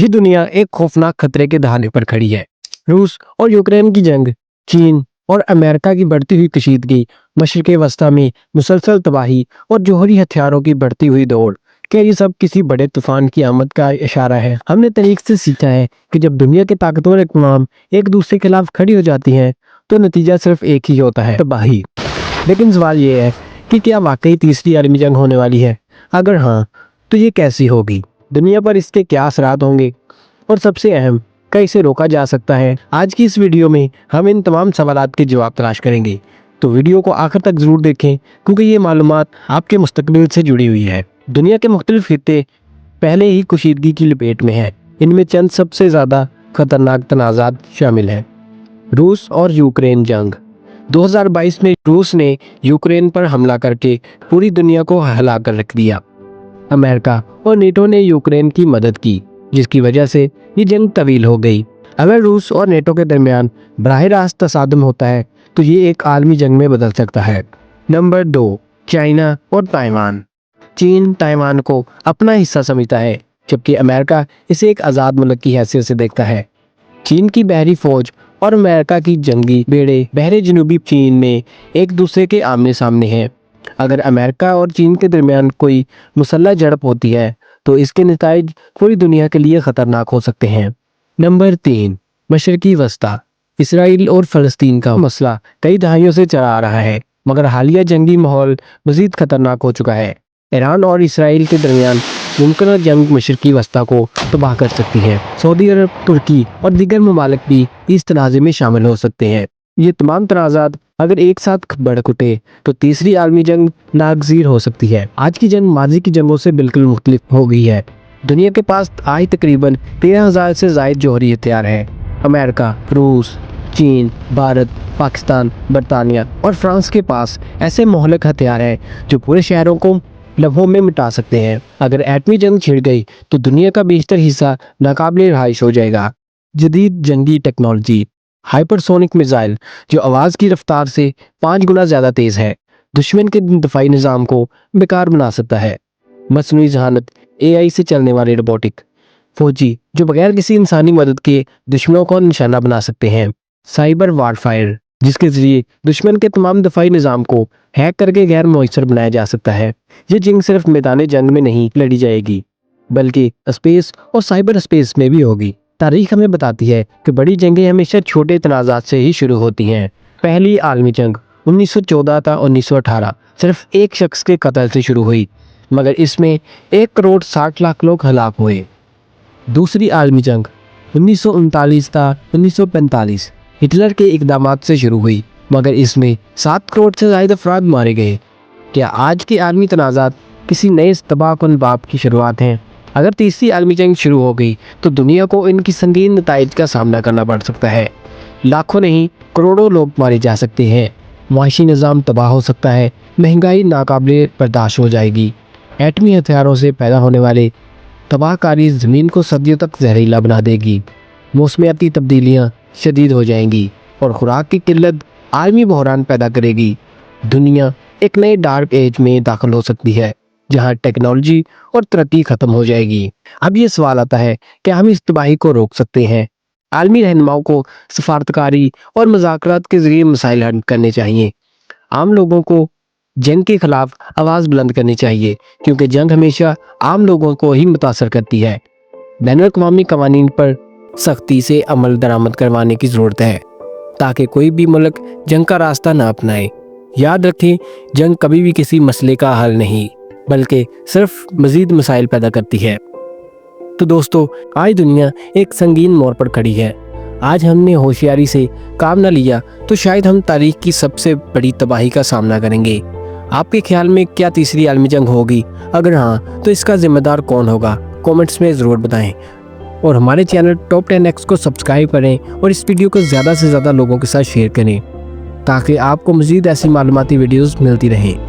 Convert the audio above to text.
ये दुनिया एक खौफनाक खतरे के दहाने पर खड़ी है। रूस और यूक्रेन की जंग, चीन और अमेरिका की बढ़ती हुई कशीदगी, मशरिक़ वस्ता में मुसलसल तबाही और जौहरी हथियारों की बढ़ती हुई दौड़, क्या ये सब किसी बड़े तूफान की आमद का इशारा है? हमने तारीख से सीखा है कि जब दुनिया के ताकतवर अक़वाम एक दूसरे के खिलाफ खड़ी हो जाती हैं तो नतीजा सिर्फ एक ही होता है, तबाही। लेकिन सवाल ये है कि क्या वाकई तीसरी आलमी जंग होने वाली है? अगर हाँ, तो ये कैसी होगी? दुनिया पर इसके क्या असरात होंगे? और सबसे अहम, क्या इसे रोका जा सकता है? आज की इस वीडियो में हम इन तमाम सवालात के जवाब तलाश करेंगे, तो वीडियो को आखिर तक ज़रूर देखें क्योंकि ये मालूमात आपके मुस्तकबिल से जुड़ी हुई है। दुनिया के मुख्तलिफ खित्ते पहले ही कशीदगी की लपेट में हैं। इनमें चंद सबसे ज़्यादा खतरनाक तनाज़ात शामिल हैं। रूस और यूक्रेन जंग। 2022 में रूस ने यूक्रेन पर हमला करके पूरी दुनिया को हिला कर रख दिया। अमेरिका और नेटो ने यूक्रेन की मदद की, जिसकी वजह से ये जंग तवील हो गई। अगर रूस और नेटो के दरमियान बराह रास्त तसादम होता है तो ये एक आलमी जंग में बदल सकता है। नंबर 2, चाइना और ताइवान। चीन ताइवान को अपना हिस्सा समझता है, जबकि अमेरिका इसे एक आज़ाद मुल्क की हैसियत से देखता है। चीन की बहरी फौज और अमेरिका की जंगी बेड़े बहरे जनूबी चीन में एक दूसरे के आमने सामने हैं। अगर अमेरिका और चीन के दरमियान कोई मुसल्लह झड़प होती है तो इसके नतीजे पूरी दुनिया के लिए ख़तरनाक हो सकते हैं। नंबर 3, मशरिक़ी वस्ता। इसराइल और फ़लस्तीन का मसला कई दहाइयों से चला आ रहा है, मगर हालिया जंगी माहौल मज़ीद ख़तरनाक हो चुका है। ईरान और इसराइल के दरमियान मुमकिन जंग मशरिक़ी वस्ता को तबाह कर सकती है। सऊदी अरब, तुर्की और दीगर ममालिक भी इस तनाज़े में शामिल हो सकते हैं। ये तमाम तनाज़ात अगर एक साथ बढ़ उठे तो तीसरी आलमी जंग नागज़ीर हो सकती है। आज की जंग माजी की जंगों से बिल्कुल मुख्तलिफ हो गई है। दुनिया के पास आज तकरीबन 13,000 से ज़ायद जौहरी हथियार हैं। अमेरिका, रूस, चीन, भारत, पाकिस्तान, बरतानिया और फ्रांस के पास ऐसे मोहलक हथियार हैं जो पूरे शहरों को लम्हों में मिटा सकते हैं। अगर एटमी जंग छिड़ गई तो दुनिया का बेशतर हिस्सा नाकाबिले रहायश हो जाएगा। जदीद जंगी टेक्नोलॉजी, हाइपरसोनिक मिसाइल जो आवाज़ की रफ्तार से 5 गुना ज़्यादा तेज़ है, दुश्मन के दफाई निज़ाम को बेकार बना सकता है। मसनूई ज़हानत, AI से चलने वाले रोबोटिक फौजी जो बगैर किसी इंसानी मदद के दुश्मनों को निशाना बना सकते हैं। साइबर वारफायर, जिसके ज़रिए दुश्मन के तमाम दफाई निज़ाम को हैक करके गैर मुयस्सर बनाया जा सकता है। ये जंग सिर्फ मैदान जंग में नहीं लड़ी जाएगी, बल्कि स्पेस और साइबर स्पेस में भी होगी। तारीख हमें बताती है कि बड़ी जंगें हमेशा छोटे तनाज़ात से ही शुरू होती हैं। पहली आलमी जंग 1914 था 1918 सिर्फ एक शख्स के कत्ल से शुरू हुई, मगर इसमें 1 करोड़ 60 लाख लोग हलाक हुए। दूसरी आलमी जंग 1939 था 1945 हिटलर के इक़दामात से शुरू हुई, मगर इसमें 7 करोड़ से ज़्यादा अफराद मारे गए। क्या आज के आलमी तनाज़ात किसी नए तबाहकुन बाब की शुरुआत हैं? अगर तीसरी आलमी जंग शुरू हो गई तो दुनिया को इनकी संगीन नताइज का सामना करना पड़ सकता है। लाखों नहीं करोड़ों लोग मारे जा सकते हैं, माशी निज़ाम तबाह हो सकता है, महंगाई नाकाबिले बर्दाश्त हो जाएगी। एटमी हथियारों से पैदा होने वाले तबाहकारी ज़मीन को सदियों तक जहरीला बना देगी। मौसमियाती तब्दीलियाँ शदीद हो जाएंगी और खुराक की किल्लत आलमी बहरान पैदा करेगी। दुनिया एक नए डार्क एज में दाखिल हो सकती है, जहां टेक्नोलॉजी और तरक्की ख़त्म हो जाएगी। अब ये सवाल आता है कि हम इस तबाही को रोक सकते हैं? आलमी रहनुमाओं को सफारतकारी और मुज़ाकरात के ज़रिए मसाइल हल करने चाहिए। आम लोगों को जंग के खिलाफ आवाज़ बुलंद करनी चाहिए, क्योंकि जंग हमेशा आम लोगों को ही मुतासर करती है। बैनुल-अक़वामी क़वानीन पर सख्ती से अमल दरामद करवाने की ज़रूरत है, ताकि कोई भी मुल्क जंग का रास्ता ना अपनाए। याद रखें, जंग कभी भी किसी मसले का हल नहीं, बल्कि सिर्फ मज़ीद मसाइल पैदा करती है। तो दोस्तों, आज दुनिया एक संगीन मोड़ पर खड़ी है। आज हमने होशियारी से काम न लिया तो शायद हम तारीख की सबसे बड़ी तबाही का सामना करेंगे। आपके ख्याल में क्या तीसरी आलमी जंग होगी? अगर हाँ, तो इसका जिम्मेदार कौन होगा? कमेंट्स में ज़रूर बताएं और हमारे चैनल टॉप 10X को सब्सक्राइब करें और इस वीडियो को ज़्यादा से ज़्यादा लोगों के साथ शेयर करें, ताकि आपको मज़ीद ऐसी मालूमाती वीडियोज़ मिलती रहें।